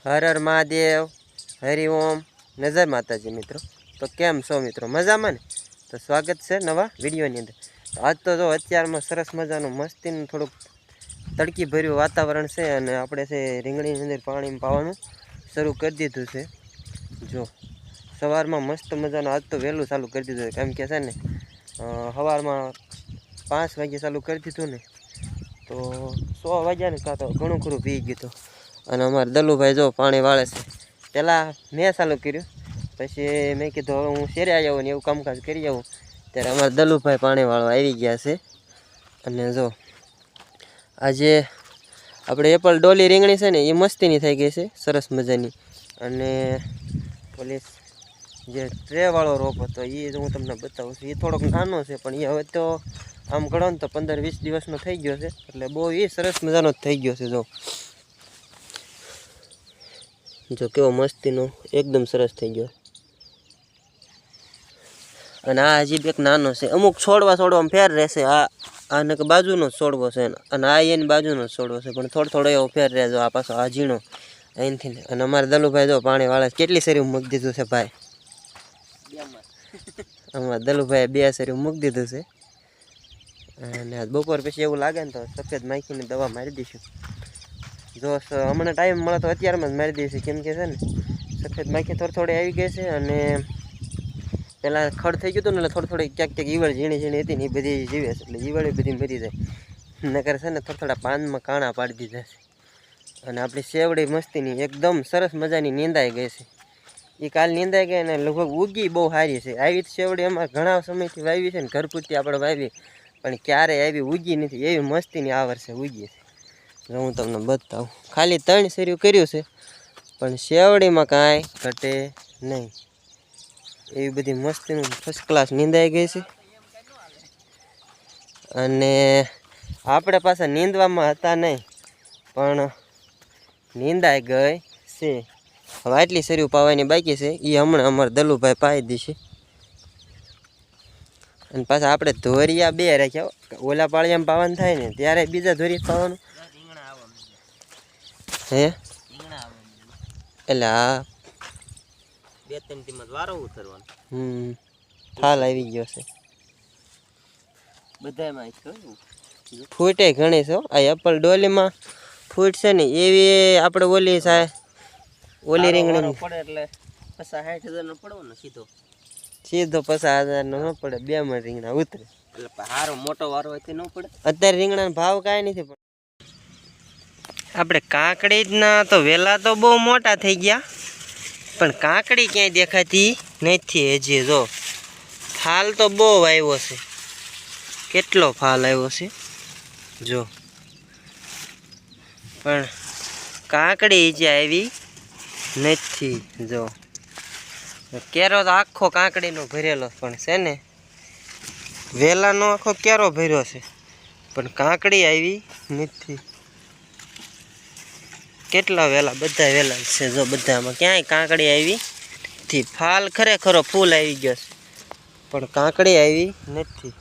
હર હર મહાદેવ, હરિઓમ, નજર માતાજી મિત્રો. તો કેમ છો મિત્રો? મજામાં ને? તો સ્વાગત છે નવા વિડીયોની અંદર. આજ તો જો અત્યારમાં સરસ મજાનું મસ્તીનું થોડુંક તડકી ભર્યું વાતાવરણ છે અને આપણે છે રીંગણીની અંદર પાણી પાવાનું શરૂ કરી દીધું છે. જો સવારમાં મસ્ત મજાનું આજ તો વહેલું ચાલુ કરી દીધું કેમ કે છે ને સવારમાં 5 વાગે ચાલુ કરી દીધું ને તો 100 વાગ્યા ને કાં તો ઘણું ખરું પી ગયું હતું. અને અમારા દલુભાઈ જો પાણી વાળે છે. પહેલાં મેં ચાલુ કર્યું, પછી મેં કીધું હવે હું શેરે આવી આવું ને એવું કામકાજ કરી આવું. ત્યારે અમારા દલુભાઈ પાણી વાળવા આવી ગયા છે. અને જો આજે આપણે એપલ ડોલી રીંગણી છે ને એ મસ્તીની થઈ ગઈ છે, સરસ મજાની. અને પોલીસ જે ટ્રેવાળો રોપ હતો એ હું તમને બતાવું છું. એ થોડોક નાનો છે પણ એ હવે તો આમ ગણો ને તો 15-20 દિવસનો થઈ ગયો છે. એટલે બહુ એ સરસ મજાનો જ થઈ ગયો છે. જો કેવો મસ્તીનો એકદમ સરસ થઈ ગયો. અને આ હજી એક નાનો છે. અમુક છોડવામાં ફેર રહેશે. આને બાજુનો જ છોડવો છે અને આ એની બાજુનો જ છોડવો છે, પણ થોડો એવો ફેર રહેજો. આ પાછો આ ઝીણો અહીંથી. અને અમારે દલુભાઈ જો પાણી વાળે કેટલી શેરી મૂકી દીધું છે ભાઈ. અમારા દલુભાઈ 2 શેરી મૂકી દીધું છે. અને બપોર પછી એવું લાગે ને તો સફેદ માખીની દવા મારી દઈશું. જો હમણાં ટાઈમ મળે તો અત્યારમાં જ મારી દઈશું, કેમ કે છે ને સફેદ માખી થોડી આવી ગઈ છે. અને પહેલાં ખડ થઈ ગયું હતું ને એટલે થોડી ક્યાંક ઈવળ ઝીણી હતી ને એ બધી જીવે છે. એટલે ઈવળ બધી મરી જાય. નકર છે ને થોડા પાનમાં કાણા પાડી દીધા છે. અને આપણી સેવડી મસ્તીની એકદમ સરસ મજાની નીંદાઈ ગઈ છે. એ કાલ નીંદાઈ ગઈ અને લગભગ ઉગી બહુ સારી છે. આવી સેવડી અમારે ઘણા સમયથી વાવી છે ને, ઘર પૂરતી આપણે વાવી, પણ ક્યારેય આવી ઉગી નથી. એવી મસ્તીની આ વર્ષે ઉગી છે. હું તમને બતાવું. ખાલી 3 શેરીઓ કર્યું છે પણ શેવડીમાં કાંઈ ઘટે નહીં. એવી બધી મસ્તીનું ફર્સ્ટ ક્લાસ નીંદાઈ ગઈ છે. અને આપણે પાછા નીંદવામાં હતા નહીં પણ નીંદાઈ ગઈ છે. હવે આટલી શેરીઓ પાવાની બાકી છે, એ હમણાં અમારા દલુભાઈ પાઈ દેશે. અને પાછા આપણે ધોરિયા 2 રાખ્યા. ઓલા પાળિયામાં પાવાનું થાય ને ત્યારે બીજા ધોરિયા પાવાનું. હે એટલે હા 2-3 ટીમાં વારો ઉતરવાનો. થાલ આવી ગયો છે બધામાં. ફૂટે ઘણી છે આ એપલ ડોલીમાં. ફૂટ છે ને એવી આપણે ઓલી સાહેબ ઓલી રીંગણી પડે એટલે 50-60 હજારનો પડવાનો સીધો 50,000 નો ન પડે. 2 માં રીંગણા ઉતરે એટલે સારો મોટો વારો હોય ન પડે. અત્યારે રીંગણાનો ભાવ કાંઈ નથી. પણ આપણે કાકડીના તો વેલા તો બહુ મોટા થઈ ગયા, પણ કાકડી ક્યાંય દેખાતી નથી હજી. જો ફાલ તો બહુ આવ્યો છે. કેટલો ફાલ આવ્યો છે જો, પણ કાકડી હજી આવી નથી. જો કેરો તો આખો કાકડીનો ભરેલો પણ છે ને, વેલાનો આખો કેરો ભર્યો છે પણ કાકડી આવી નથી. કેટલા વેલા? બધા વેલા છે જો. બધામાં ક્યાંય કાકડી આવી નથી. ફાલ ખરેખરો ફૂલ આવી ગયો છે પણ કાકડી આવી નથી.